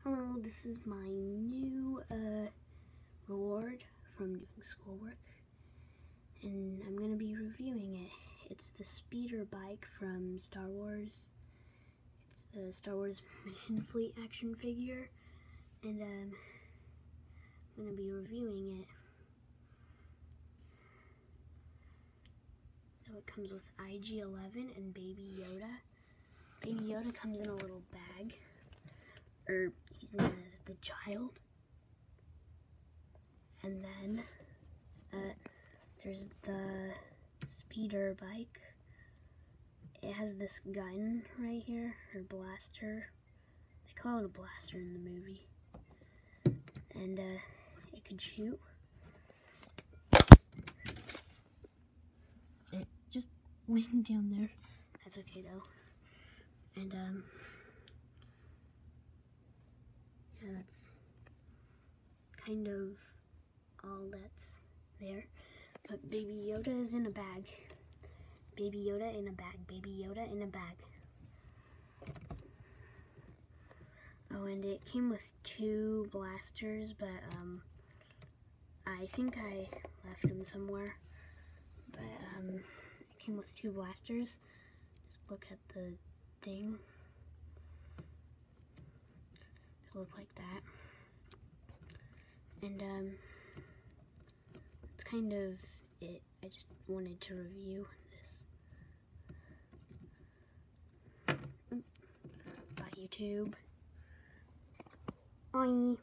Hello, this is my new reward from doing schoolwork, and I'm going to be reviewing it. It's the speeder bike from Star Wars. It's a Star Wars Mission Fleet action figure, and I'm going to be reviewing it. So it comes with IG-11 and Baby Yoda. Baby Yoda comes in a little bag, or he's known as the child. And then there's the speeder bike. It has this gun right here, or blaster. They call it a blaster in the movie. And it could shoot. It just went down there. That's okay though. And yeah, that's kind of all that's there. But Baby Yoda is in a bag. Baby Yoda in a bag. Baby Yoda in a bag. Oh, and it came with 2 blasters, but I think I left them somewhere. But it came with 2 blasters. Just look at the thing. They look like that. And that's kind of it. I just wanted to review this. Bye, YouTube. Bye.